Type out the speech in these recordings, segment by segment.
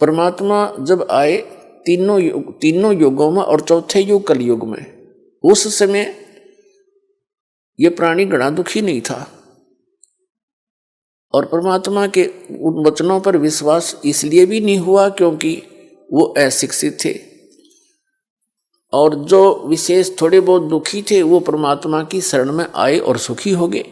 परमात्मा जब आए तीनों युगों में और चौथे युग कलयुग में, उस समय ये प्राणी गणा दुखी नहीं था। और परमात्मा के उन वचनों पर विश्वास इसलिए भी नहीं हुआ क्योंकि वो अशिक्षित थे। और जो विशेष थोड़े बहुत दुखी थे वो परमात्मा की शरण में आए और सुखी हो गए।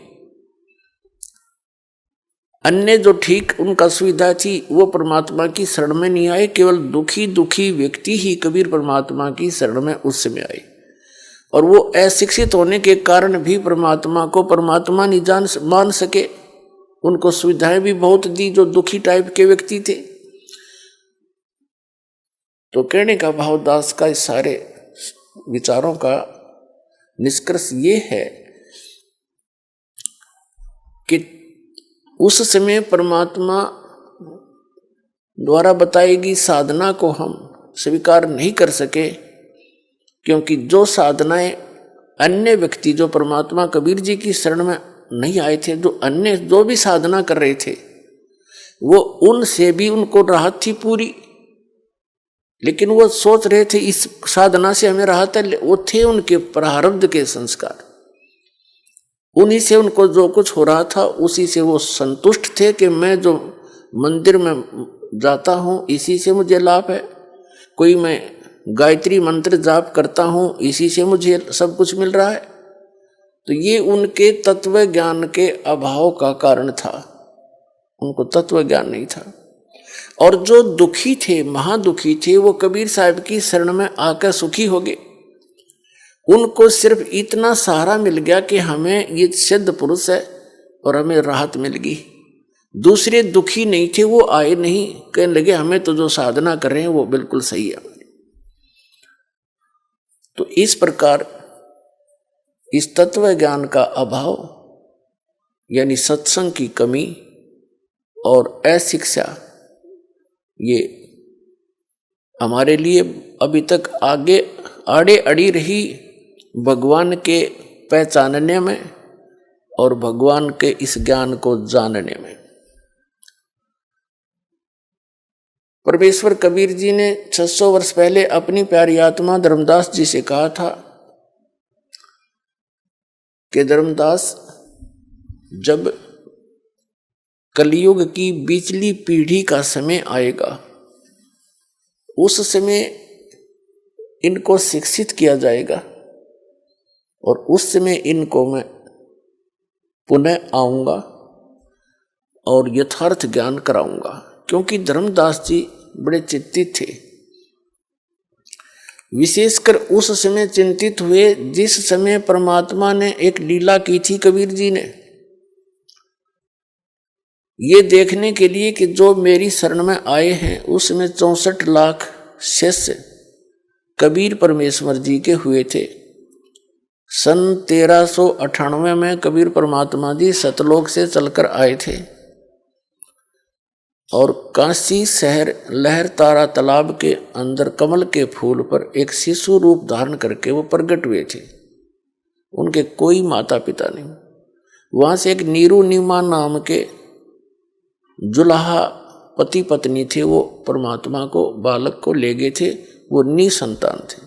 अन्य जो ठीक उनका सुविधा थी वो परमात्मा की शरण में नहीं आए। केवल दुखी व्यक्ति ही कबीर परमात्मा की शरण में उस समय आए। और वो अशिक्षित होने के कारण भी परमात्मा को परमात्मा नहीं मान सके। उनको सुविधाएं भी बहुत दी जो दुखी टाइप के व्यक्ति थे। तो कहने का भाव दास का इस सारे विचारों का निष्कर्ष ये है कि उस समय परमात्मा द्वारा बताई गई साधना को हम स्वीकार नहीं कर सके, क्योंकि जो साधनाएं अन्य व्यक्ति जो परमात्मा कबीर जी की शरण में नहीं आए थे, जो अन्य जो भी साधना कर रहे थे, वो उनसे भी उनको राहत थी पूरी। लेकिन वो सोच रहे थे इस साधना से हमें राहत है। वो थे उनके प्रारब्ध के संस्कार, उन्हीं से उनको जो कुछ हो रहा था उसी से वो संतुष्ट थे कि मैं जो मंदिर में जाता हूँ इसी से मुझे लाभ है, कोई मैं गायत्री मंत्र जाप करता हूँ इसी से मुझे सब कुछ मिल रहा है। तो ये उनके तत्व ज्ञान के अभाव का कारण था, उनको तत्व ज्ञान नहीं था। और जो दुखी थे, महादुखी थे, वो कबीर साहब की शरण में आकर सुखी हो गए। उनको सिर्फ इतना सहारा मिल गया कि हमें ये सिद्ध पुरुष है और हमें राहत मिल गई। दूसरे दुखी नहीं थे, वो आए नहीं, कहने लगे हमें तो जो साधना कर रहे हैं वो बिल्कुल सही है। तो इस प्रकार इस तत्व ज्ञान का अभाव यानी सत्संग की कमी और अशिक्षा, ये हमारे लिए अभी तक आड़े अड़ी रही भगवान के पहचानने में और भगवान के इस ज्ञान को जानने में। परमेश्वर कबीर जी ने 600 वर्ष पहले अपनी प्यारी आत्मा धर्मदास जी से कहा था कि धर्मदास, जब कलयुग की बिचली पीढ़ी का समय आएगा उस समय इनको शिक्षित किया जाएगा और उस समय इनको मैं पुनः आऊंगा और यथार्थ ज्ञान कराऊंगा। क्योंकि धर्मदास जी बड़े चिंतित थे, विशेषकर उस समय चिंतित हुए जिस समय परमात्मा ने एक लीला की थी कबीर जी ने, ये देखने के लिए कि जो मेरी शरण में आए हैं उसमें 64 लाख शिष्य कबीर परमेश्वर जी के हुए थे। सन 1398 में कबीर परमात्मा जी सतलोक से चलकर आए थे और काशी शहर लहर तारा तालाब के अंदर कमल के फूल पर एक शिशु रूप धारण करके वो प्रकट हुए थे। उनके कोई माता पिता नहीं। वहां से एक नीरू नीमा नाम के जुलाहा पति पत्नी थे, वो परमात्मा को बालक को ले गए थे। वो निसंतान थे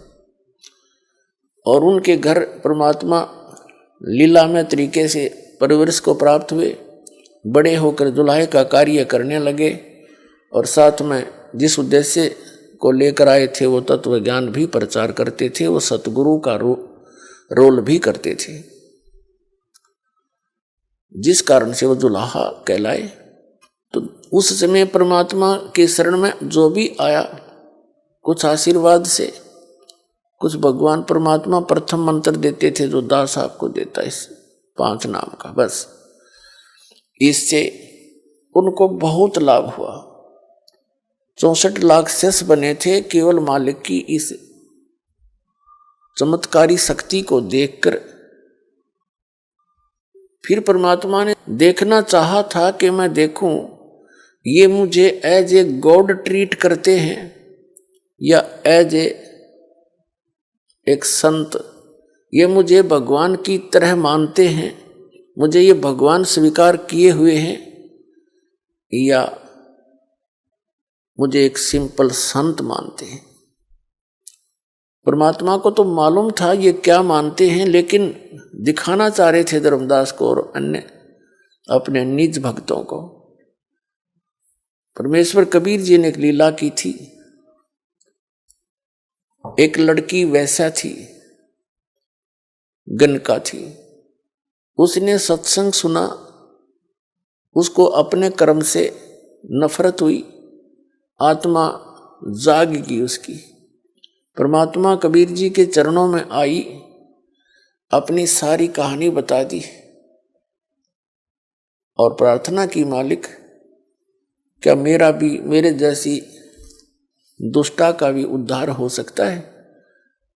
और उनके घर परमात्मा लीलामय तरीके से परवरिश को प्राप्त हुए। बड़े होकर जुलाहे का कार्य करने लगे और साथ में जिस उद्देश्य को लेकर आए थे वो तत्व ज्ञान भी प्रचार करते थे। वो सतगुरु का रोल भी करते थे, जिस कारण से वो जुलाहा कहलाए। तो उस समय परमात्मा के शरण में जो भी आया, कुछ आशीर्वाद से, कुछ भगवान परमात्मा प्रथम मंत्र देते थे जो दास आपको देता है, इस 5 नाम का, बस इससे उनको बहुत लाभ हुआ। 64 लाख शिष्य बने थे केवल मालिक की इस चमत्कारी शक्ति को देखकर। फिर परमात्मा ने देखना चाहा था कि मैं देखूं ये मुझे एज ए गॉड ट्रीट करते हैं या एज एक संत, ये मुझे भगवान की तरह मानते हैं, मुझे ये भगवान स्वीकार किए हुए हैं, या मुझे एक सिंपल संत मानते हैं। परमात्मा को तो मालूम था ये क्या मानते हैं, लेकिन दिखाना चाह रहे थे धर्मदास को और अन्य अपने निज भक्तों को। परमेश्वर कबीर जी ने एक लीला की थी। एक लड़की वैसा थी, गणका थी, उसने सत्संग सुना, उसको अपने कर्म से नफरत हुई, आत्मा जाग गई उसकी। परमात्मा कबीर जी के चरणों में आई, अपनी सारी कहानी बता दी और प्रार्थना की, मालिक क्या मेरा भी, मेरे जैसी दुष्टा का भी उद्धार हो सकता है?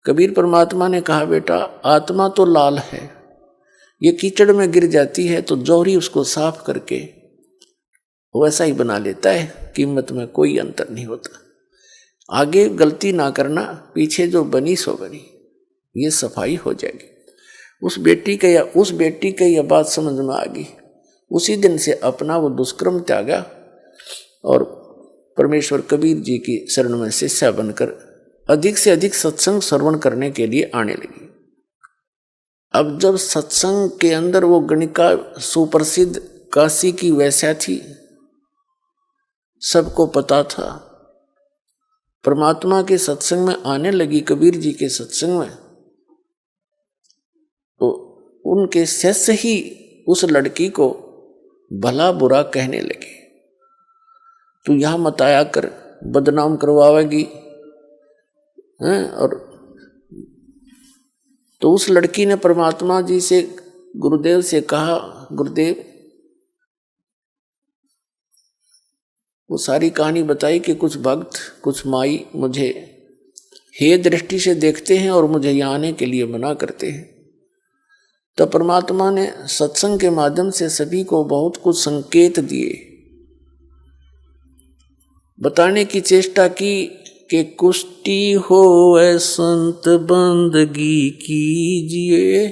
कबीर परमात्मा ने कहा, बेटा आत्मा तो लाल है, ये कीचड़ में गिर जाती है तो जौहरी उसको साफ करके वैसा ही बना लेता है, कीमत में कोई अंतर नहीं होता। आगे गलती ना करना, पीछे जो बनी सो बनी, ये सफाई हो जाएगी। उस बेटी के यह बात समझ में आ गई। उसी दिन से अपना वो दुष्कर्म त्यागा और परमेश्वर कबीर जी की शरण में शिष्या बनकर अधिक से अधिक सत्संग श्रवण करने के लिए आने लगी। अब जब सत्संग के अंदर वो गणिका सुप्रसिद्ध काशी की वैश्या थी, सबको पता था, परमात्मा के सत्संग में आने लगी, कबीर जी के सत्संग में, तो उनके शिष्य ही उस लड़की को भला बुरा कहने लगे। तू यहां मत आया कर, बदनाम करवाएगी हैं। और तो उस लड़की ने परमात्मा जी से, गुरुदेव से कहा, गुरुदेव, वो सारी कहानी बताई कि कुछ भक्त, कुछ माई मुझे हे दृष्टि से देखते हैं और मुझे यहाँ आने के लिए मना करते हैं। तो परमात्मा ने सत्संग के माध्यम से सभी को बहुत कुछ संकेत दिए, बताने की चेष्टा की कि कुष्टी हो संत बंदगी कीजिए,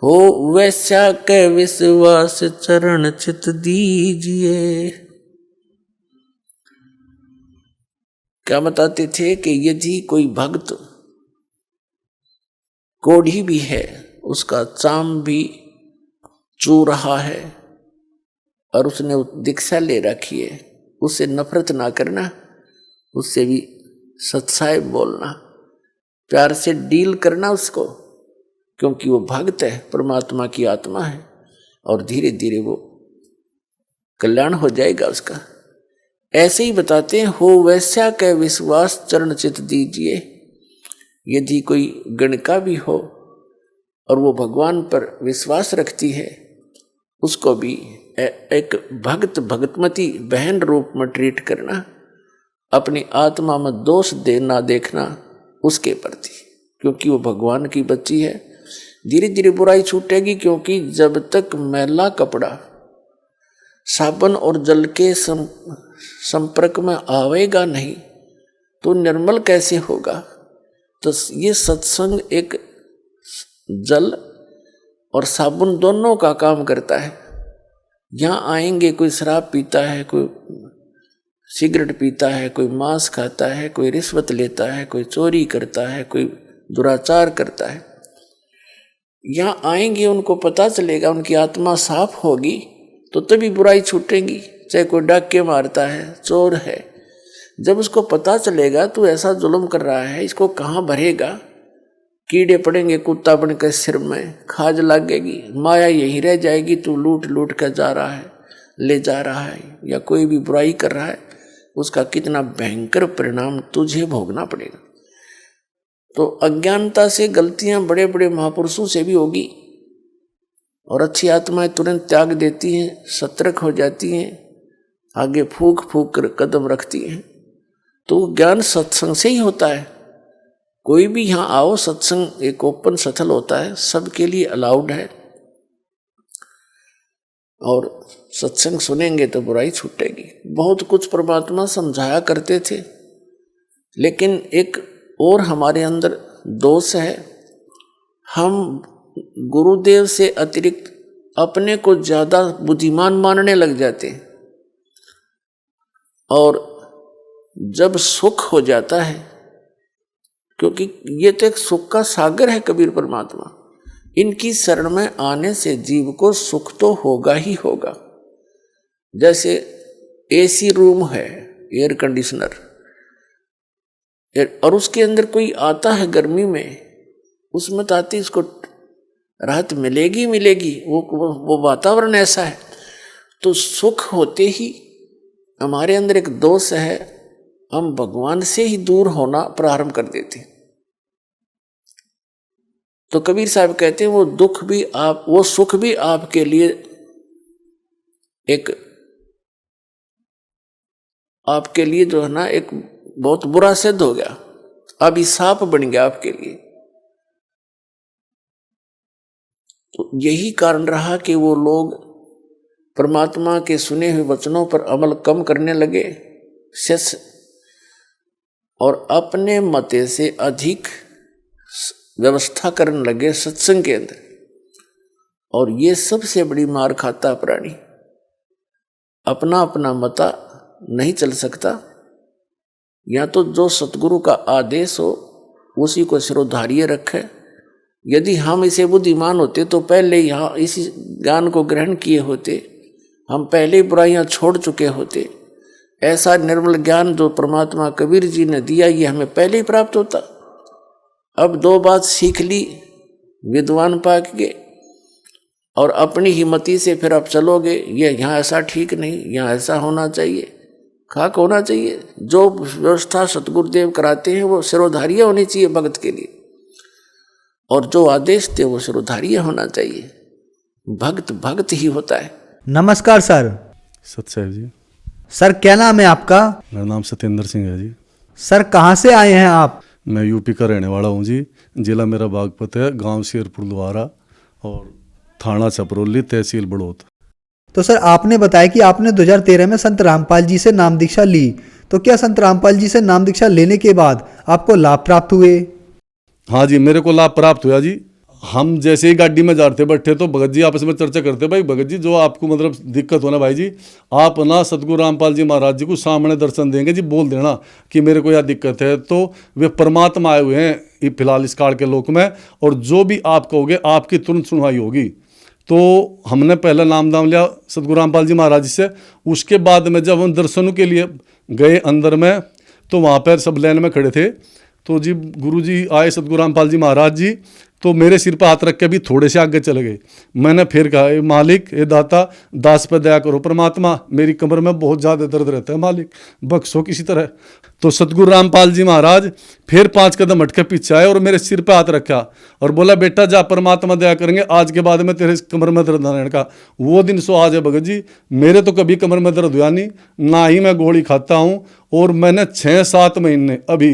हो वैश्या के विश्वास चरण चित दीजिए। क्या बताते थे कि यदि कोई भक्त कोढ़ी भी है, उसका चाम भी चू रहा है और उसने दीक्षा ले रखी है, उससे नफरत ना करना, उससे भी सच्चाई बोलना, प्यार से डील करना उसको, क्योंकि वो भक्त है, परमात्मा की आत्मा है और धीरे धीरे वो कल्याण हो जाएगा उसका। ऐसे ही बताते हैं, हो वैश्या के विश्वास चरण चित दीजिए। यदि कोई गणका भी हो और वो भगवान पर विश्वास रखती है, उसको भी एक भक्त भगतमती बहन रूप में ट्रीट करना, अपनी आत्मा में दोष देना देखना उसके प्रति, क्योंकि वो भगवान की बच्ची है। धीरे धीरे बुराई छूटेगी, क्योंकि जब तक मैला कपड़ा साबुन और जल के संपर्क में आवेगा नहीं तो निर्मल कैसे होगा। तो ये सत्संग एक जल और साबुन दोनों का काम करता है। यहाँ आएंगे, कोई शराब पीता है, कोई सिगरेट पीता है, कोई मांस खाता है, कोई रिश्वत लेता है, कोई चोरी करता है, कोई दुराचार करता है। यहाँ आएंगे, उनको पता चलेगा, उनकी आत्मा साफ होगी तो तभी बुराई छूटेगी। चाहे कोई डाके मारता है, चोर है, जब उसको पता चलेगा तो ऐसा जुल्म कर रहा है, इसको कहाँ भरेगा, कीड़े पड़ेंगे कुत्ता बनकर सिर में, खाज लगेगी, माया यहीं रह जाएगी, तू लूट लूट कर जा रहा है, ले जा रहा है, या कोई भी बुराई कर रहा है, उसका कितना भयंकर परिणाम तुझे भोगना पड़ेगा। तो अज्ञानता से गलतियां बड़े बड़े महापुरुषों से भी होगी और अच्छी आत्माएं तुरंत त्याग देती हैं, सतर्क हो जाती हैं, आगे फूक फूक कर कदम रखती हैं। तो ज्ञान सत्संग से ही होता है। कोई भी यहाँ आओ, सत्संग एक ओपन सथल होता है, सबके लिए अलाउड है और सत्संग सुनेंगे तो बुराई छूटेगी। बहुत कुछ परमात्मा समझाया करते थे, लेकिन एक और हमारे अंदर दोष है, हम गुरुदेव से अतिरिक्त अपने को ज्यादा बुद्धिमान मानने लग जाते हैं और जब सुख हो जाता है, क्योंकि ये तो एक सुख का सागर है कबीर परमात्मा, इनकी शरण में आने से जीव को सुख तो होगा ही होगा। जैसे एसी रूम है, एयर कंडीशनर, और उसके अंदर कोई आता है गर्मी में, उसमें तो आती इसको राहत मिलेगी मिलेगी, वो वातावरण ऐसा है। तो सुख होते ही हमारे अंदर एक दोष है, हम भगवान से ही दूर होना प्रारंभ कर देते हैं। तो कबीर साहब कहते हैं वो दुख भी वो सुख भी आपके लिए आपके लिए जो है ना एक बहुत बुरा सिद्ध हो गया, अभिशाप बन गया आपके लिए। तो यही कारण रहा कि वो लोग परमात्मा के सुने हुए वचनों पर अमल कम करने लगे और अपने मते से अधिक व्यवस्था करने लगे सत्संग के अंदर। और ये सबसे बड़ी मार खाता प्राणी, अपना अपना मता नहीं चल सकता, या तो जो सतगुरु का आदेश हो उसी को सिरोधार्य रखे। यदि हम इसे बुद्धिमान होते तो पहले यहाँ इसी ज्ञान को ग्रहण किए होते, हम पहले बुराइयां छोड़ चुके होते। ऐसा निर्मल ज्ञान जो परमात्मा कबीर जी ने दिया, ये हमें पहले ही प्राप्त होता। अब दो बात सीख ली विद्वान पाक के, और अपनी हिम्मती से फिर आप चलोगे, ये यहाँ ऐसा ठीक नहीं, यहाँ ऐसा होना चाहिए, खाक होना चाहिए। जो व्यवस्था सतगुरुदेव कराते हैं वो सिरोधार्य होनी चाहिए भगत के लिए, और जो आदेश थे वो सिरोधार्य होना चाहिए। भक्त भक्त ही होता है। नमस्कार सर। सतसाहिब जी। सर क्या नाम है आपका? मेरा नाम सत्येंद्र सिंह है जी। सर कहाँ से आए हैं आप? मैं यूपी का रहने वाला हूँ जी। जिला मेरा बागपत है, गांव शेरपुर द्वारा, और थाना छपरौली, तहसील बड़ौत। तो सर आपने बताया कि आपने 2013 में संत रामपाल जी से नाम दीक्षा ली, तो क्या संत रामपाल जी से नाम दीक्षा लेने के बाद आपको लाभ प्राप्त हुए? हाँ जी, मेरे को लाभ प्राप्त हुआ जी। हम जैसे ही गाड़ी में जाते बैठे तो भगत जी आपस में चर्चा करते, भाई भगत जी जो आपको मतलब दिक्कत होना भाई जी, आप ना सतगुरु रामपाल जी महाराज जी को सामने दर्शन देंगे जी, बोल देना कि मेरे को यह दिक्कत है। तो वे परमात्मा आए हुए हैं फिलहाल इस काल के लोक में, और जो भी आप कहोगे आपकी तुरंत सुनवाई होगी। तो हमने पहला नाम दाम लिया सतगुरु रामपाल जी महाराज जी से। उसके बाद में जब हम दर्शनों के लिए गए अंदर में, तो वहाँ पर सब लाइन में खड़े थे। तो जी गुरु जी आए सतगुरु रामपाल जी महाराज जी, तो मेरे सिर पर हाथ रख के भी थोड़े से आगे चले गए। मैंने फिर कहा, ए मालिक, ए दाता, दास पर दया करो परमात्मा, मेरी कमर में बहुत ज़्यादा दर्द रहता है मालिक, बख्शो किसी तरह। तो सतगुरु रामपाल जी महाराज फिर 5 कदम हट के पीछे आए और मेरे सिर पर हाथ रखा और बोला, बेटा जा, परमात्मा दया करेंगे, आज के बाद में तेरे कमर में दर्द ना रहने का। वो दिन सो आज है भगत जी। मेरे तो कभी कमर में दर्द हुआ नहीं, ना ही मैं गोली खाता हूँ। और मैंने 6-7 महीने अभी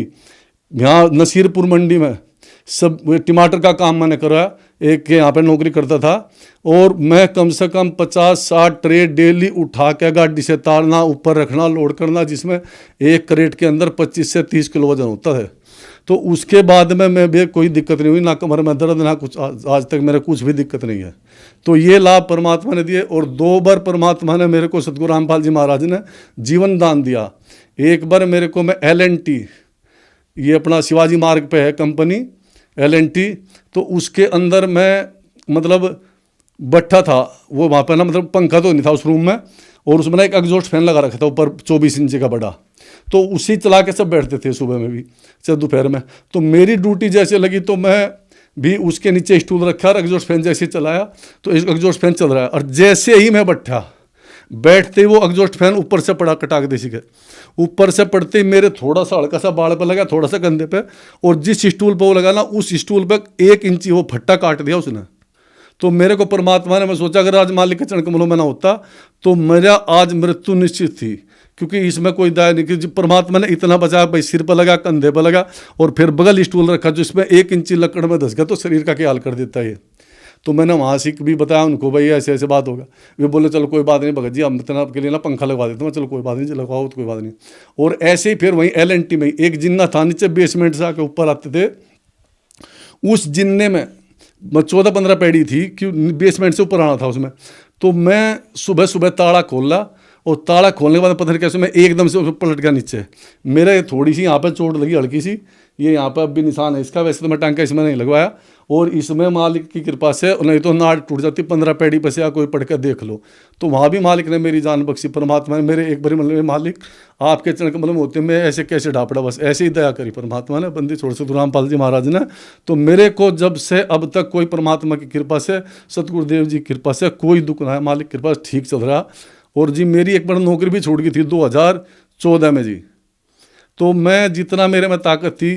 यहाँ नसीरपुर मंडी में सब टमाटर का काम मैंने करा, एक के यहाँ पे नौकरी करता था, और मैं कम से कम 50-60 ट्रे डेली उठा के गाड़ी से तारना, ऊपर रखना, लोड करना, जिसमें एक क्रेट के अंदर 25 से 30 किलो वजन होता है। तो उसके बाद में मैं भी कोई दिक्कत नहीं हुई, ना कमर में दर्द, ना कुछ, आज तक मेरा कुछ भी दिक्कत नहीं है। तो ये लाभ परमात्मा ने दिए। और 2 बार परमात्मा ने मेरे को, सतगुरु रामपाल जी महाराज ने जीवन दान दिया। एक बार मेरे को, मैं LNT, ये अपना शिवाजी मार्ग पे है कंपनी LNT, तो उसके अंदर मैं मतलब बैठा था, वो वहाँ पर ना मतलब पंखा तो नहीं था उस रूम में, और उसमें ना एक एग्जॉस्ट फैन लगा रखा था ऊपर 24 इंच का बड़ा, तो उसी चला के सब बैठते थे, सुबह में भी चाहे दोपहर में। तो मेरी ड्यूटी जैसे लगी तो मैं भी उसके नीचे स्टूल रखा और एग्जॉस्ट फैन जैसे चलाया, तो एग्जॉस्ट फैन चल रहा है, और जैसे ही मैं बैठते ही वो एग्जॉस्ट फैन ऊपर से पड़ा, कटाक देसी के ऊपर से पड़ते ही मेरे थोड़ा सा हल्का सा बाल पे लगा, थोड़ा सा कंधे पे, और जिस स्टूल पे वो लगा ना, उस स्टूल पे 1 इंची वो फट्टा काट दिया उसने। तो मेरे को परमात्मा ने, मैं सोचा अगर आज मालिक के चरण कमलों में ना होता तो मेरा आज मृत्यु निश्चित थी, क्योंकि इसमें कोई दाय नहीं कि परमात्मा ने इतना बचाया। भाई सिर पर लगा, कंधे पर लगा, और फिर बगल स्टूल रखा जिसमें 1 इंची लकड़ में धस गया तो शरीर का क्या हाल कर देता है ये। तो मैंने वहाँ से भी बताया उनको, भाई ऐसे ऐसे बात होगा। वे बोले चलो कोई बात नहीं भगत जी, हम इतना आपके लिए ना पंखा लगवा देते हैं। चलो कोई बात नहीं, लगवाओ तो कोई बात नहीं। और ऐसे ही फिर वहीं LNT में एक जिन्ना था, नीचे बेसमेंट से आके ऊपर आते थे। उस जिन्ने में 14-15 पैड़ी थी कि बेसमेंट से ऊपर आना था उसमें। तो मैं सुबह सुबह ताला खोला और ताला खोलने के बाद पता नहीं कैसे मैं एकदम से पलट गया नीचे। मेरे थोड़ी सी यहाँ पर चोट लगी हल्की सी, ये यहाँ पर अब भी निशान है इसका। वैसे तो मैं टांका इसमें नहीं लगवाया, और इसमें मालिक की कृपा से, नहीं तो नाड़ टूट जाती 15 पेड़ी पे से, या कोई पढ़ कर देख लो। तो वहाँ भी मालिक ने मेरी जान बख्शी, परमात्मा ने मेरे एक बारी मतलब मालिक आपके चरण कमल में होते मैं ऐसे कैसे ढापड़ा, बस ऐसे ही दया करी परमात्मा ने, बंदी छोड़ सतगुरु रामपाल जी महाराज ने। तो मेरे को जब से अब तक कोई परमात्मा की कृपा से, सतगुरुदेव जी की कृपा से कोई दुख ना है, मालिक की कृपा से ठीक चल रहा। और जी मेरी एक बार नौकरी भी छूट गई थी 2014 में जी। तो मैं जितना मेरे में ताकत थी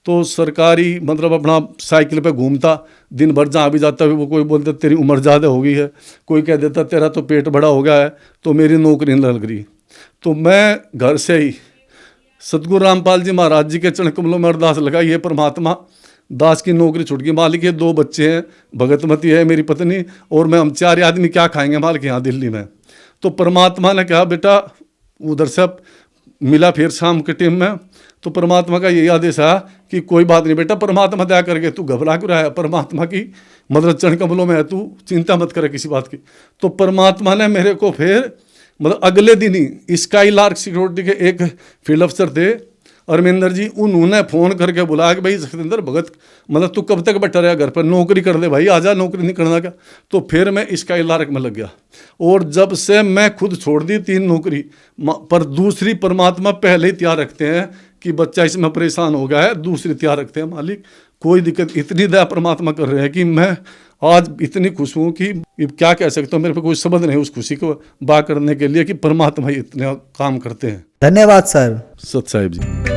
तो सरकारी मतलब अपना साइकिल पे घूमता, दिन भर जहाँ भी जाता वो कोई बोलता तेरी उम्र ज़्यादा हो गई है, कोई कह देता तेरा तो पेट बड़ा हो गया है, तो मेरी नौकरी नहीं लग रही। तो मैं घर से ही सतगुरु रामपाल जी महाराज जी के चरण कमलों में अरदास लगाई है, परमात्मा दास की नौकरी छूट गई मालिक, ये 2 बच्चे हैं, भगतमती है मेरी पत्नी और मैं, हम 4 आदमी क्या खाएंगे मालिक यहाँ दिल्ली में। तो परमात्मा ने कहा बेटा उधर से मिला फिर शाम के टाइम में, तो परमात्मा का यही आदेश है कि कोई बात नहीं बेटा, परमात्मा दया करके तू घबरा क्यों रहा है, परमात्मा की मतलब चरण कमलों में है, तू चिंता मत करे किसी बात की। तो परमात्मा ने मेरे को फिर मतलब अगले दिन ही स्काई लार्क सिक्योरिटी के एक फील्ड अफसर थे अरविंदर जी, उन्होंने फ़ोन करके बुलाया कि भाई सतेंद्र भगत मतलब तू कब तक बैठा रहा घर पर, नौकरी कर ले भाई, आजा, नौकरी नहीं करना क्या। तो फिर मैं स्काई लार्क में लग गया, और जब से मैं खुद छोड़ दी 3 नौकरी, पर दूसरी परमात्मा पहले ही तैयार रखते हैं कि बच्चा इसमें परेशान हो गया है, दूसरी तैयार रखते हैं मालिक। कोई दिक्कत, इतनी दया परमात्मा कर रहे हैं कि मैं आज इतनी खुश हूँ कि क्या कह सकता हूँ, मेरे पे कोई शब्द नहीं उस खुशी को बा करने के लिए कि परमात्मा इतने काम करते हैं। धन्यवाद सर। सत साहिब जी।